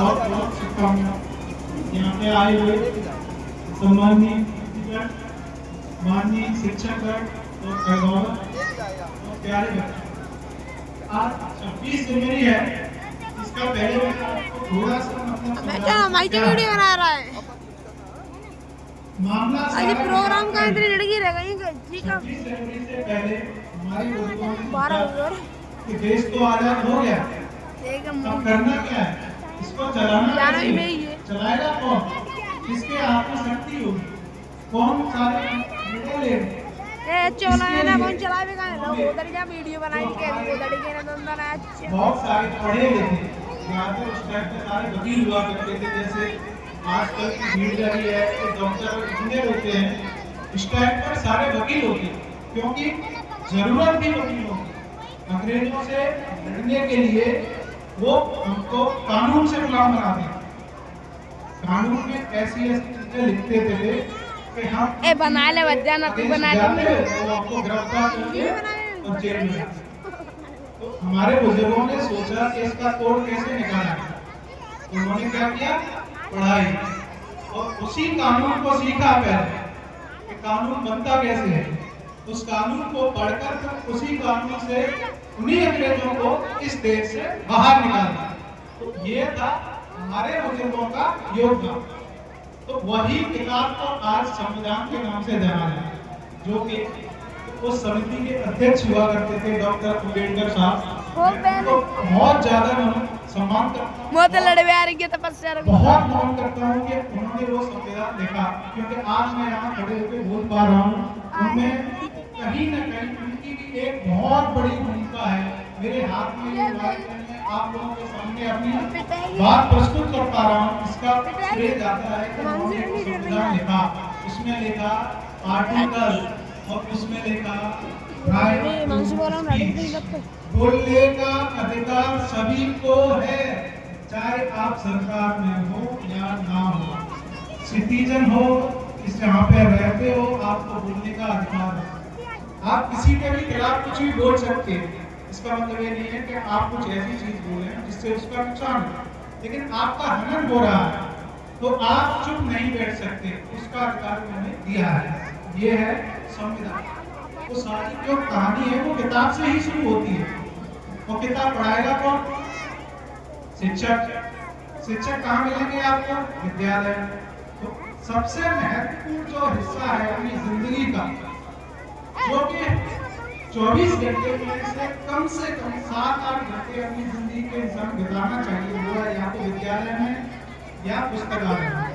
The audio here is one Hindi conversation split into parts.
बहुत बहुत शुभकामनाएं। यहाँ पे आए हुए सम्माननीय माननीय शिक्षक और अभिभावक और प्यारे बच्चे, आज 26 जनवरी है। इसका पहले थोड़ा सा मतलब वीडियो बना रहा है मामला आज प्रोग्राम का इतनी लड़की रह गई। 26 जनवरी से पहले हमारे बुजुर्गों ने 12 सोचा कि देश तो आजाद हो गया, अब करना क्या है, इसको चलाना है। चलाएगा कौन, किसके हाथ में शक्ति होगी, कौन सारे निर्णय लेंगे, कौन चलाएगा उधर जा वीडियो बनाई के उधर के ना बहुत सारे पढ़े लिखे यहाँ पे उस टाइम पे सारे वकील हुआ करते थे। जैसे आजकल की भीड़ लगी है तो डॉक्टर इंजीनियर होते हैं, इस टाइम पर सारे वकील होते हैं, क्योंकि जरूरत थी वकीलों की। अंग्रेजों से लड़ने के लिए वो हमको कानून से गुलाम बना दिया। कानून में ऐसी ऐसी चीजें लिखते थे कि हम बना ले बच्चा ना तू बना ले, वो आपको गिरफ्तार करके और जेल में डाल। तो हमारे बुजुर्गों ने सोचा कि इसका तोड़ कैसे निकाला, तो उन्होंने क्या किया, पढ़ाई, और उसी कानून को सीखा पहले कि कानून बनता कैसे है। उस कानून को पढ़कर फिर उसी कानून से उन्हीं अंग्रेजों को इस देश से बाहर निकाला। तो ये था हमारे बुजुर्गों का योगदान। तो वही किताब को आज संविधान के नाम से जाना जाता है, जो कि उस समिति के अध्यक्ष हुआ करते थे डॉक्टर अम्बेडकर साहब। तो बहुत ज्यादा सम्मान करता हूं, बहुत मान करता हूँ कि उन्होंने वो संविधान लिखा, क्योंकि आज मैं यहाँ खड़े होकर बोल पा रहा हूँ। उनमें कहीं न कहीं उनकी भी एक बहुत बड़ी भूमिका है। मेरे हाथ में ये माइक है, आप लोगों के सामने अपनी बात प्रस्तुत कर पा रहा हूँ। इसका श्रेय जाता है कि उन्होंने संविधान लिखा, उसमें लिखा आर्टिकल और उसमें लिखा बोलने का अधिकार सभी को है, चाहे आप सरकार में हो या ना हो, सिटीजन हो, इस जहाँ पे रहते हो, आपको बोलने का अधिकार है। आप किसी के भी खिलाफ कुछ भी बोल सकते हैं। इसका मतलब ये नहीं है कि आप कुछ ऐसी चीज बोलें जिससे उसका नुकसान हो, लेकिन आपका हनन हो रहा है तो आप चुप नहीं बैठ सकते, उसका अधिकार मैंने दिया है। ये है संविधान। तो सारी जो कहानी है वो किताब से ही शुरू होती है। वो किताब पढ़ाएगा कौन, शिक्षक। शिक्षक कहाँ मिलेंगे आपको, विद्यालय। तो सबसे महत्वपूर्ण जो हिस्सा है अपनी जिंदगी का, जो कि 24 घंटे में से कम 7-8 घंटे अपनी जिंदगी के इंसान बिताना चाहिए, वो है या तो विद्यालय में या पुस्तकालय में।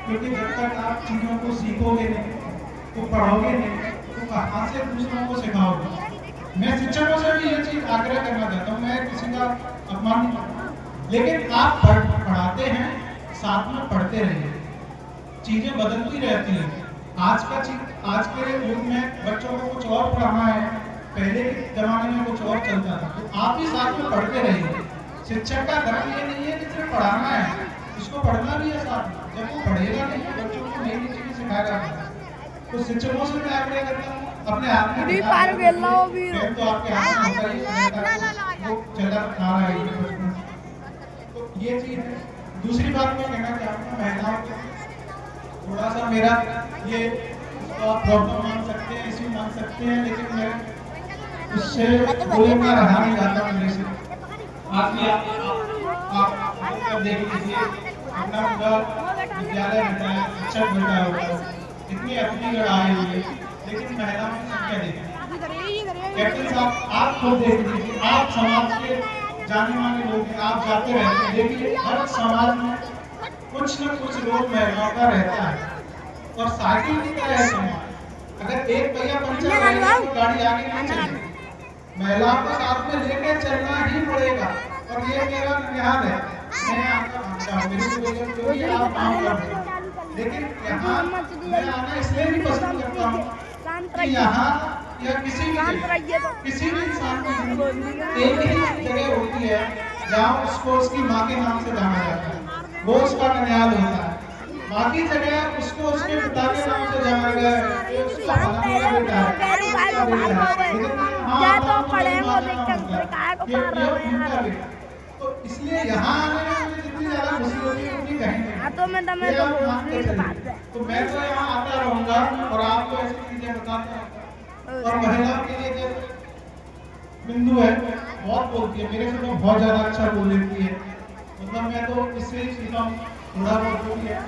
क्योंकि जब तक आप चीजों को सीखोगे नहीं, तो पढ़ोगे नहीं, तो कहाँ से दूसरों को सिखाओगे। मैं शिक्षकों से भी ये चीज आग्रह करना चाहता हूँ, मैं किसी का अपमान नहीं करता, लेकिन आप पढ़ाते हैं, साथ में पढ़ते रहिए। चीजें बदलती रहती हैं। आज के युग में बच्चों को कुछ और पढ़ाना है, पहले के जमाने में कुछ और चलता था, तो आप भी साथ में पढ़ते रहिए। शिक्षक का धर्म ये नहीं है कि सिर्फ पढ़ाना है, उसको पढ़ना भी है साथ में। जब वो पढ़ेगा नहीं, बच्चों को नई नई चीजें सिखाएगा। तो शिक्षकों से मैं आग्रह करता हूँ, अपने हाथ में तो आपके हाथ में होता ही वो चला खा रहा है बचपन से। तो ये चीज है। दूसरी बात मैं कहना चाहूँगा, महिलाओं के थोड़ा सा मेरा ये प्रॉब्लम मान सकते हैं, इश्यू मान सकते हैं, लेकिन मैं उससे बोले मैं रहा नहीं जाता मेरे से। आज भी आप देख लीजिए, अपना पूरा विद्यालय बताया, शिक्षक बताया होगा, इतनी अपनी लड़ाई हुई है, लेकिन महिलाओं की संख्या देखिए। कैप्टन साहब आप खुद देख लीजिए, आप समाज के जाने माने लोग हैं, आप जाते रहते हैं, देखिए हर समाज में कुछ न कुछ लोग महिलाओं का रहता है, और साइकिल की तरह है समाज। अगर एक पहिया पंचर रहेगा तो गाड़ी आगे नहीं चलेगी। महिलाओं को साथ में लेकर चलना ही पड़ेगा, और ये मेरा निहाल है। मैं आपका आप काम कर रहे हैं, लेकिन यहाँ मैं आना इसलिए भी पसंद करता हूँ कि यहाँ या किसी भी इंसान की जिंदगी एक ही जगह होती है जहाँ उसको उसकी माँ के नाम से जाना जाता है, वो उसका ननिहाल होता है। बाकी जगह उसको उसके पिता के नाम से जाना गया है, उसका फलाना बेटा है, लेकिन हाँ तो इसलिए यहाँ आने में मुझे जितनी ज्यादा खुशी होती है उतनी कहीं नहीं। हाँ तो मैं तो ये आप बोल मान के रही चलिए। बात है। तो मैं तो यहाँ आता रहूंगा और आपको ऐसी चीजें बताता रहूंगा। और महिलाओं के लिए जैसे बिंदु है, बहुत बोलती है, मेरे से तो बहुत ज्यादा अच्छा बोल लेती है, मतलब मैं तो इससे ही सीखा हूँ थोड़ा बहुत जो भी है।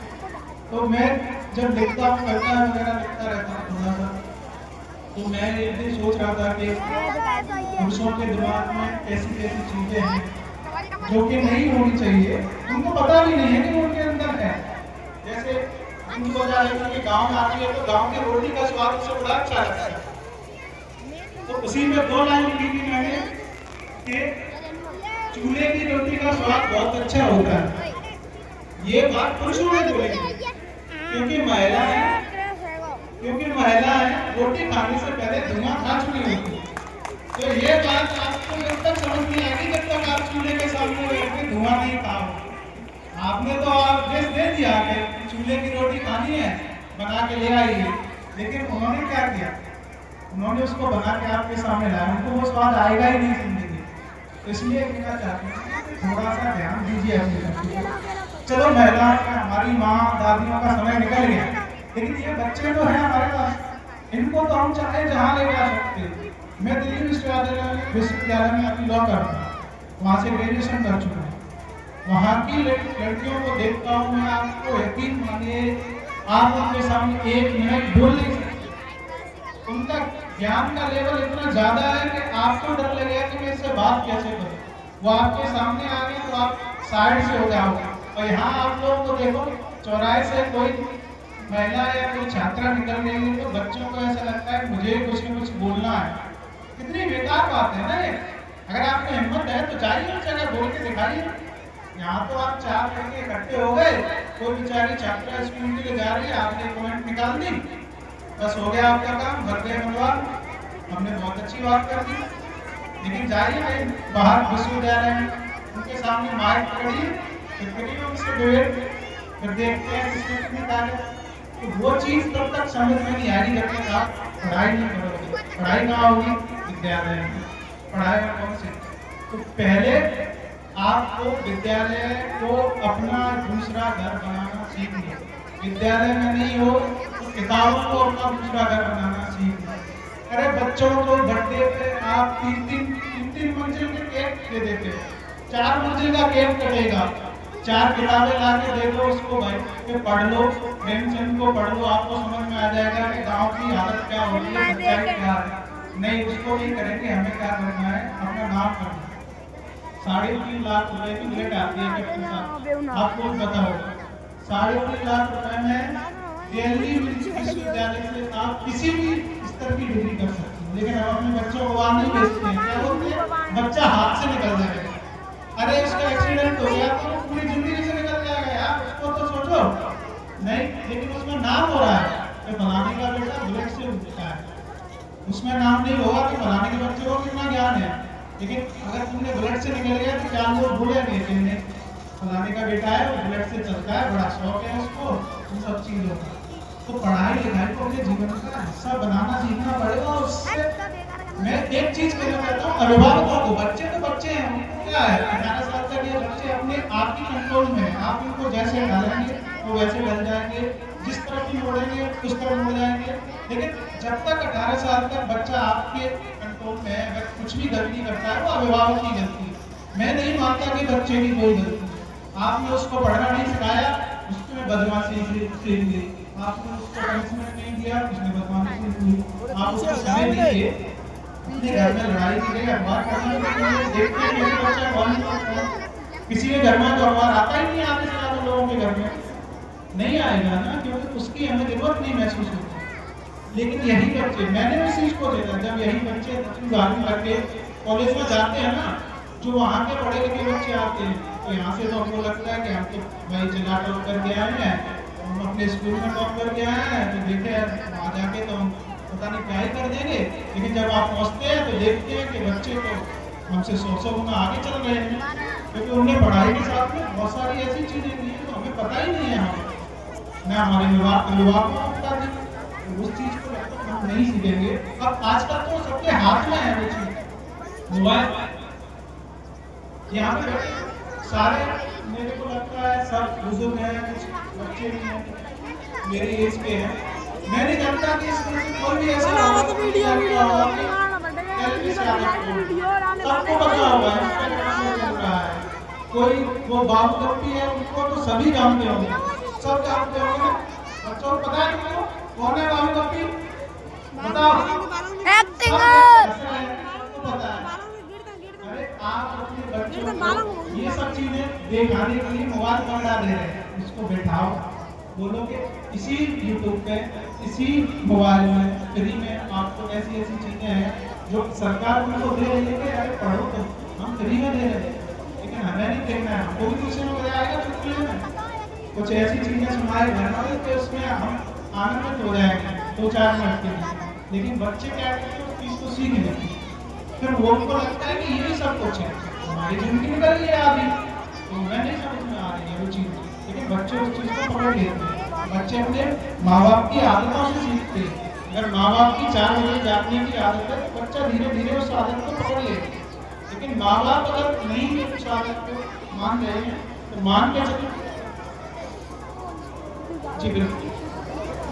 तो मैं जब लिखता हूँ कविता वगैरह लिखता रहता हूँ थोड़ा सा, तो मैं एक दिन सोच रहा था कि पुरुषों के दिमाग में ऐसी ऐसी चीजें हैं जो कि नहीं होनी चाहिए, उनको पता भी नहीं है कि उनके अंदर है। जैसे उनको पता है कि गाँव में आती है तो गाँव की रोटी का स्वाद उससे बड़ा अच्छा लगता है। तो उसी में 2 लाइन लिखी थी मैंने कि चूल्हे की रोटी का स्वाद बहुत अच्छा होता है। ये बात पुरुषों ने बोली क्योंकि महिला है रोटी खाने से पहले धुआं खा चुकी होती है। तो ये बात आपको जब तक समझ नहीं आएगी जब तक आप चूल्हे के सामने बैठ के धुआं नहीं खाओ। आपने तो आदेश दे दिया कि चूल्हे की रोटी खानी है, बना के ले आइए, लेकिन उन्होंने क्या किया, उन्होंने उसको बना के आपके सामने लाया, उनको वो स्वाद आएगा ही नहीं जिंदगी। तो इसलिए कहना चाहते हैं थोड़ा सा ध्यान दीजिए अपनी बच्ची पर। चलो महिला हमारी माँ दादियों का समय निकल गया, लेकिन ये बच्चे तो हैं हमारे पास, इनको तो हम चाहे जहाँ ले जा सकते हैं। मैं दिल्ली विश्वविद्यालय में अभी लॉ करता हूँ, वहाँ से ग्रेजुएशन कर चुका हूँ। वहाँ की लड़कियों को देखता हूँ मैं, आपको यकीन मानिए आप उनके सामने 1 मिनट बोल नहीं सकते। उनका ज्ञान का लेवल इतना ज्यादा है कि आपको डर लगेगा कि मैं इससे बात कैसे करूं। वो आपके सामने आ गए तो आप साइड से हो जाओगे। और यहाँ आप लोगों को देखो, चौराहे से कोई महिला या कोई छात्रा निकल रही है तो बच्चों को ऐसा लगता है मुझे कुछ न कुछ बोलना है। कितनी बेकार बात है ना ये। अगर आपको हिम्मत है तो जाइए उस जगह बोल के दिखाइए। यहाँ तो आप 4 लड़के इकट्ठे हो गए, कोई बेचारी छात्रा स्कूल के लिए जा रही है, आपने कमेंट निकाल दी, बस हो गया आपका काम, भर गए मनोवार, हमने बहुत अच्छी बात कर दी। लेकिन जाइए बाहर विश्वविद्यालय में उनके सामने माइक पकड़िए, फिर करिए उनसे डिबेट, फिर देखते हैं किसमें कितनी ताकत। तो वो चीज़ तब तक समझ में नहीं आएगी जब तक आप पढ़ाई नहीं करोगे। पढ़ाई कहाँ होगी? विद्यालय में। पढ़ाई में कौन सी? तो पहले आपको विद्यालय को अपना दूसरा घर बनाना सीखिए। विद्यालय में नहीं हो तो किताबों को अपना दूसरा घर बनाना सीखिए। अरे बच्चों को बर्थडे पे आप 3 मंजिल के केक दे देते हो, 4 मंजिल का केक कटेगा। 4 किताबें ला के दे दो उसको, भाई के पढ़ लो, प्रेमचंद को पढ़ लो, आपको समझ में आ जाएगा कि गांव की हालत क्या होती है, सच्चाई क्या है। नहीं, उसको नहीं करेंगे। हमें क्या करना है, अपना नाम करना है। 3.5 लाख रुपए की बुलेट आती है कैप्टन साहब, आपको पता होगा। 3.5 लाख रुपए में दिल्ली विश्वविद्यालय से आप किसी भी स्तर की डिग्री कर सकते हैं। लेकिन हम अपने बच्चों को वहाँ नहीं भेजते हैं। क्या बोलते हैं? बच्चा हाथ से निकल जाएगा। अरे उसका एक्सीडेंट हो गया तो पूरी जिंदगी से निकल जाएगा यार, उसको तो सोचो। नहीं, लेकिन उसमें नाम हो रहा है कि फलाने का बेटा बुलेट से उठा है। उसमें नाम नहीं होगा कि फलाने के बच्चे को कितना ज्ञान है। लेकिन अगर तुमने बुलेट से निकल गया तो 4 लोग भूलेंगे कि नहीं फलाने का बेटा है, वो बुलेट से चलता है, बड़ा शौक है उसको, उन सब चीजों का। तो पढ़ाई लिखाई को अपने जीवन का हिस्सा बनाना सीखना पड़ेगा। उससे मैं एक चीज कहना चाहता हूँ अभिभावकों को, बच्चे तो बच्चे हैं, उनको क्या है, 18 साल तक ये बच्चे अपने आप की कंट्रोल में है। आप इनको जैसे डालेंगे वो वैसे ढल जाएंगे, जिस तरफ भी मोड़ेंगे उस तरफ मुड़ जाएंगे। लेकिन जब तक 18 साल तक बच्चा आपके कंट्रोल में है, अगर कुछ भी गलती करता है वो अभिभावक की गलती है। मैं नहीं मानता कि बच्चे की कोई गलती है। आपने उसको पढ़ना नहीं सिखाया, उसमें बदमाशी सीख ली। आपने उसको पनिशमेंट नहीं दिया, उसने बदमाशी सीख ली। आप उसको समय दीजिए, अपने घर में लड़ाई की जगह अखबार पढ़ना देखते हैं कि बच्चा कौन किसी के घर में तो अखबार आता ही नहीं है, आधे से ज्यादा लोगों के घर में नहीं आएगा ना, क्योंकि उसकी हमें जरूरत नहीं महसूस होती। लेकिन यही बच्चे, मैंने उस चीज को देखा, जब यही बच्चे 10वीं करके कॉलेज में जाते हैं ना, जो वहाँ के पढ़े लिखे बच्चे आते हैं, तो यहाँ से तो हमको लगता है कि हम तो भाई जिला टॉप करके आए हैं, हम अपने स्कूल में टॉप करके आए हैं, तो देखे वहाँ जाके तो हम पता नहीं क्या ही कर देंगे। लेकिन जब आप पहुँचते हैं तो देखते हैं कि बच्चे तो हमसे 100 गुना आगे चल रहे हैं, क्योंकि उन्हें पढ़ाई के साथ में बहुत सारी ऐसी चीजें दी हैं तो हमें पता ही नहीं है। हम मैं हमारे विभाग को पता थी, तो उस चीज को जब तक हम नहीं सीखेंगे। अब आजकल तो सबके हाथ में है वो चीज, मोबाइल। यहाँ पे बैठे सारे मेरे को लगता है सब बुजुर्ग हैं, कुछ बच्चे भी हैं, मेरी एज के हैं। मैं नहीं जानता कि इसमें से कोई भी ऐसा बनाओ होगा तो कि वीडियो आपका होगा कि बनाना पड़ेगा, कैसे वीडियो से आपको वीडियो और आने सबको पता होगा इंस्टाग्राम में चल रहा है। कोई वो बाबू गप्पी है, उनको तो सभी जानते होंगे, सब जानते होंगे। बच्चों को पता है तुमको कौन है बाबू गप्पी? बताओ। एक्टिंग कैसा है? सबको पता है। अरे आप अपने बच्चों को ये सब चीजें दिखाने के लिए मोबाइल पकड़ा दे रहे हैं, उसको बैठाओ, बोलो कि इसी यूट्यूब पे, इसी मोबाइल में फ्री में आपको ऐसी ऐसी चीजें हैं जो सरकार उनको दे रही है कि अरे पढ़ो तो हम फ्री में दे रहे हैं, लेकिन हमें नहीं देखना है। हमको भी कुछ नहीं आएगा चुटकुले में, कुछ ऐसी चीजें सुनाए जाएंगे कि उसमें हम आनंदित हो जाएंगे 2-4 मिनट के लिए, लेकिन बच्चे क्या करते हैं उस चीज को सीख लेते हैं, फिर वो उनको लगता है कि यही सब कुछ है, हमारी जिंदगी निकल गई है आधी, तो मैं नहीं समझ में आ रही है वो चीज, लेकिन बच्चे उस चीज को पकड़ लेते हैं। बच्चे अपने माँ बाप की आदतों से सीखते हैं। अगर माँ बाप की 4 बजे जागने की आदत है तो बच्चा धीरे धीरे उस आदत को पकड़ लेगा, लेकिन माँ बाप अगर नहीं उस आदत को मान रहे हैं तो मान के चलिए। जी बिल्कुल,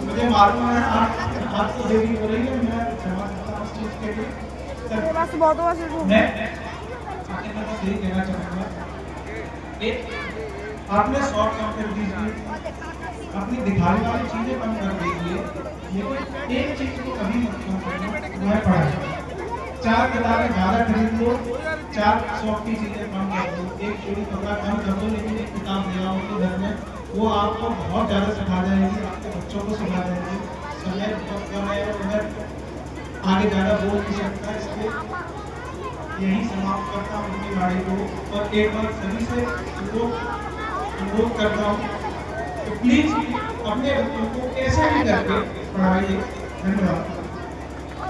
मुझे मालूम है आपको देरी हो रही है, मैं क्षमा करता हूँ इस चीज के लिए। बस बहुत मैं आखिर में बस यही कहना चाहूँगा, एक आपने शॉर्ट कम कर दीजिए, अपनी दिखाने वाली चीजें कम कर दीजिए, लेकिन एक चीज को कभी मत कम करना, वो है पढ़ाई। 4 किताबें ज़्यादा खरीद लो, 4 शौक की चीजें कम कर दो, एक चोरी कपड़ा कम कर दो, लेकिन एक किताब ले आओ उनके घर में, वो आपको बहुत ज़्यादा सिखा जाएगी, आपके बच्चों को सिखा जाएगी। समय बहुत कम है, उधर आगे ज़्यादा बोल नहीं सकता, इसलिए यही समाप्त करता हूँ अपनी गाड़ी को, और एक बार सभी से अनुरोध करता हूँ तो प्लीज अपने बच्चों को कैसे भी करके पढ़ाइए। धन्यवाद।